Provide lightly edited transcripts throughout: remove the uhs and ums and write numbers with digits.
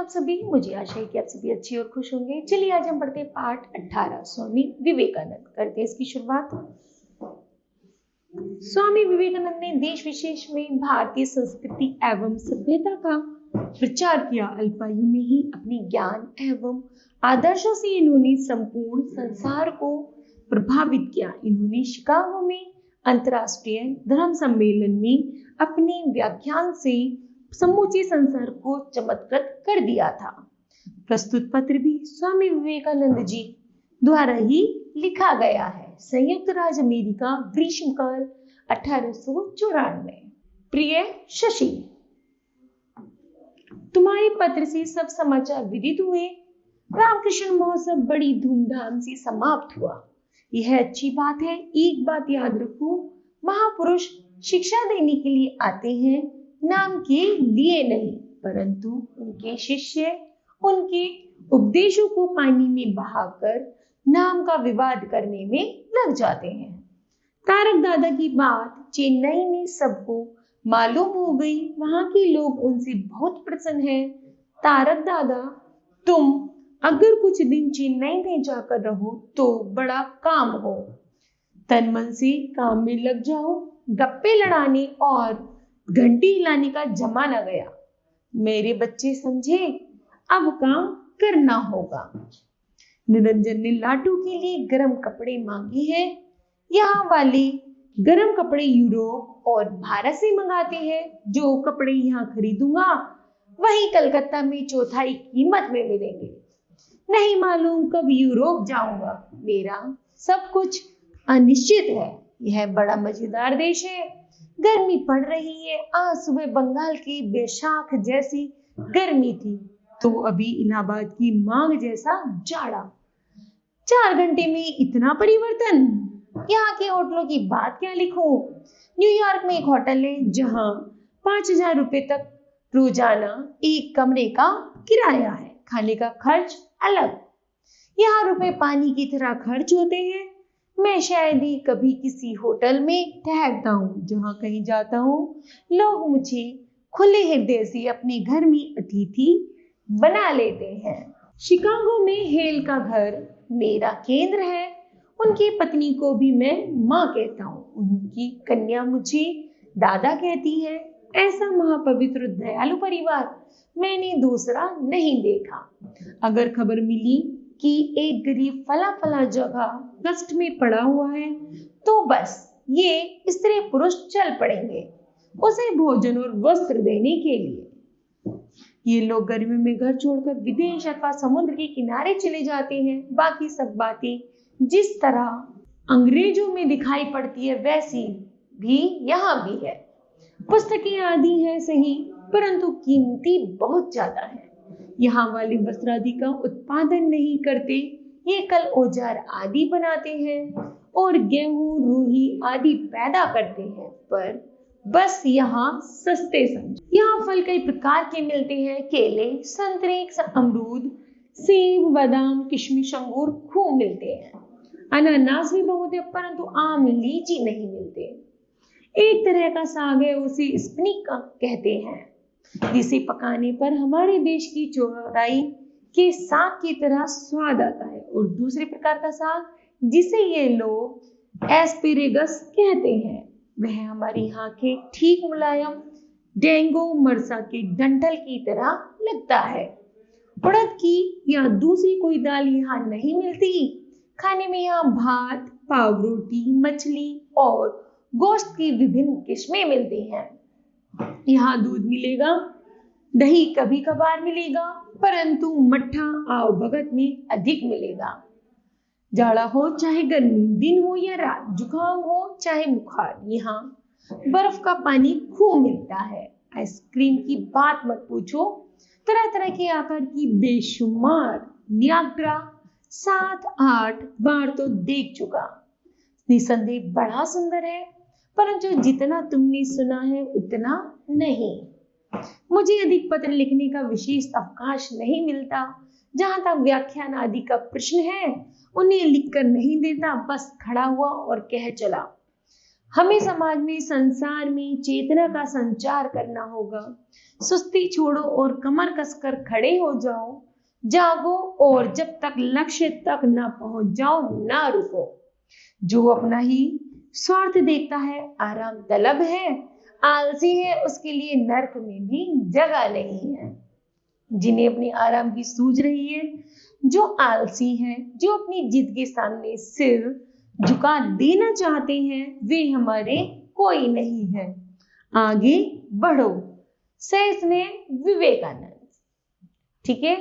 आप सभी। मुझे आशा है कि आप सभी अच्छे और खुश होंगे। चलिए आज हम पढ़ते हैं पाठ 18 स्वामी विवेकानंद। करते हैं इसकी शुरुआत। स्वामी विवेकानंद ने देश विशेष में भारतीय संस्कृति एवं सभ्यता का प्रचार किया। अल्पायु में ही अपने ज्ञान एवं आदर्शों से इन्होंने संपूर्ण संसार को प्रभावित किया। इन्होंने शिकागो में अंतर्राष्ट्रीय धर्म सम्मेलन में अपने व्याख्यान से समूचे संसार को चमत्कृत कर दिया था। प्रस्तुत पत्र भी स्वामी विवेकानंद जी द्वारा ही लिखा गया है। संयुक्त राज्य अमेरिका, ग्रीष्मकाल 1894। प्रिय शशि, तुम्हारे पत्र से सब समाचार विदित हुए। रामकृष्ण महोत्सव बड़ी धूमधाम से समाप्त हुआ। यह अच्छी बात है। एक बात याद रखो, महापुरुष शिक्षा देने के लिए आते हैं, नाम के लिए नहीं, परंतु उनके शिष्य उनके उपदेशों को पानी में बहाकर नाम का विवाद करने में लग जाते हैं। तारक दादा की बात चेन्नई में सबको मालूम हो गई। वहां के लोग उनसे बहुत प्रसन्न हैं। तारक दादा, तुम अगर कुछ दिन चेन्नई में जाकर रहो तो बड़ा काम हो। तन मन से काम में लग जाओ। गप्पे लड़ाने और घंटी हिलाने का जमाना गया। मेरे बच्चे समझे, अब काम करना होगा। निरंजन ने लाटू के लिए गर्म कपड़े मांगे हैं। यहाँ वाले गर्म कपड़े यूरोप और भारत से मंगाते हैं। जो कपड़े यहाँ खरीदूंगा वही कलकत्ता में चौथाई कीमत में मिलेंगे। नहीं मालूम कब यूरोप जाऊंगा। मेरा सब कुछ अनिश्चित है। यह बड़ा मजेदार देश है। गर्मी पड़ रही है। आज सुबह बंगाल की बैसाख जैसी गर्मी थी तो अभी इलाहाबाद की मांग जैसा जाड़ा। 4 घंटे में इतना परिवर्तन। यहाँ के होटलों की बात क्या लिखूं। न्यूयॉर्क में एक होटल है जहाँ 5,000 रुपए तक रोजाना एक कमरे का किराया है। खाने का खर्च अलग। यहाँ रुपए पानी की तरह खर्च होते हैं। मैं शायद ही कभी किसी होटल में ठहरता हूँ। जहाँ कहीं जाता हूँ लोग मुझे खुले हृदय से अपने घर में अतिथि बना लेते हैं। शिकागो में हेल का घर मेरा केंद्र है। उनकी पत्नी को भी मैं माँ कहता हूँ। उनकी कन्या मुझे दादा कहती है। ऐसा महापवित्र दयालु परिवार मैंने दूसरा नहीं देखा। अगर खबर मिली कि एक गरीब फला जगह कष्ट में पड़ा हुआ है तो बस ये स्त्री पुरुष चल पड़ेंगे उसे भोजन और वस्त्र देने के लिए। ये लोग गर्मी में घर छोड़कर विदेश अथवा समुद्र के किनारे चले जाते हैं। बाकी सब बातें जिस तरह अंग्रेजों में दिखाई पड़ती है वैसी भी यहाँ भी है। पुस्तकें आदि है सही, परंतु कीमती बहुत ज्यादा है। यहाँ वाले वस्त्र आदि का उत्पादन नहीं करते। ये कल औजार आदि बनाते हैं और गेहूं, रूही आदि पैदा करते हैं, पर बस यहाँ सस्ते समझो। यहाँ फल कई प्रकार के मिलते हैं। केले, संतरे, अमरूद, सेब, बादाम, किशमिश, अंगूर खूब मिलते हैं। अनानास भी बहुत है, परंतु आम, लीची नहीं मिलते। एक तरह का साग है, उसे स्पनिक कहते हैं, जिसे पकाने पर हमारे देश की चौराई के साग की तरह स्वाद आता है। और दूसरे प्रकार का साग जिसे ये लोग एस्पेरेगस कहते हैं, वह हमारी यहाँ के ठीक मुलायम डेंगू मरसा के डंठल की तरह लगता है। उड़द की या दूसरी कोई दाल यहाँ नहीं मिलती। खाने में यहाँ भात, पाव रोटी, मछली और गोश्त की विभिन्न किस्में मिलती हैं। यहाँ दूध मिलेगा, दही कभी कभार मिलेगा, परंतु मट्ठा आओ भगत में अधिक मिलेगा। जाड़ा हो चाहे गर्मी, दिन हो या रात, जुकाम हो चाहे बुखार, यहाँ बर्फ का पानी खूब मिलता है। आइसक्रीम की बात मत पूछो। तरह तरह के आकार की बेशुमार नियाग्रा 7-8 बार तो देख चुका। निसंदेह बड़ा सुंदर है, परंतु जितना तुमने सुना है उतना नहीं। मुझे अधिक पत्र लिखने का विशेष अवकाश नहीं मिलता। जहां तक व्याख्यान आदि का प्रश्न है उन्हें लिखकर नहीं देता, बस खड़ा हुआ और कह चला। हमें समाज में, संसार में चेतना का संचार करना होगा। सुस्ती छोड़ो और कमर कसकर खड़े हो जाओ, जागो और जब तक लक्ष्य तक न पहुंच जाओ ना रुको। जो अपना ही स्वार्थ देखता है, आराम तलब है, आलसी है, उसके लिए नर्क में भी जगह नहीं है। जिन्हें अपनी आराम की सूझ रही है, जो आलसी हैं, जो अपनी जिद के सामने सिर झुका देना चाहते हैं, वे हमारे कोई नहीं है। आगे बढ़ो। सही ने विवेकानंद। ठीक है,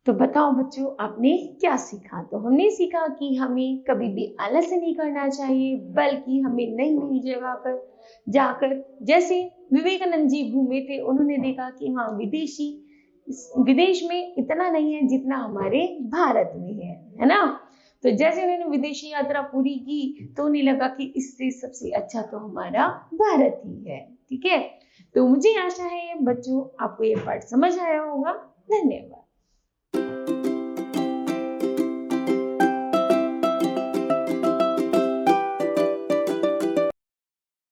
तो बताओ बच्चों, आपने क्या सीखा? तो हमने सीखा कि हमें कभी भी आलस नहीं करना चाहिए, बल्कि हमें नई नई जगह पर जाकर, जैसे विवेकानंद जी घूमे थे, उन्होंने देखा कि हाँ, विदेश में इतना नहीं है जितना हमारे भारत में है ना। तो जैसे उन्होंने विदेशी यात्रा पूरी की तो उन्हें लगा कि इससे सबसे अच्छा तो हमारा भारत ही है। ठीक है, तो मुझे आशा है बच्चों आपको ये पाठ समझ आया होगा। धन्यवाद।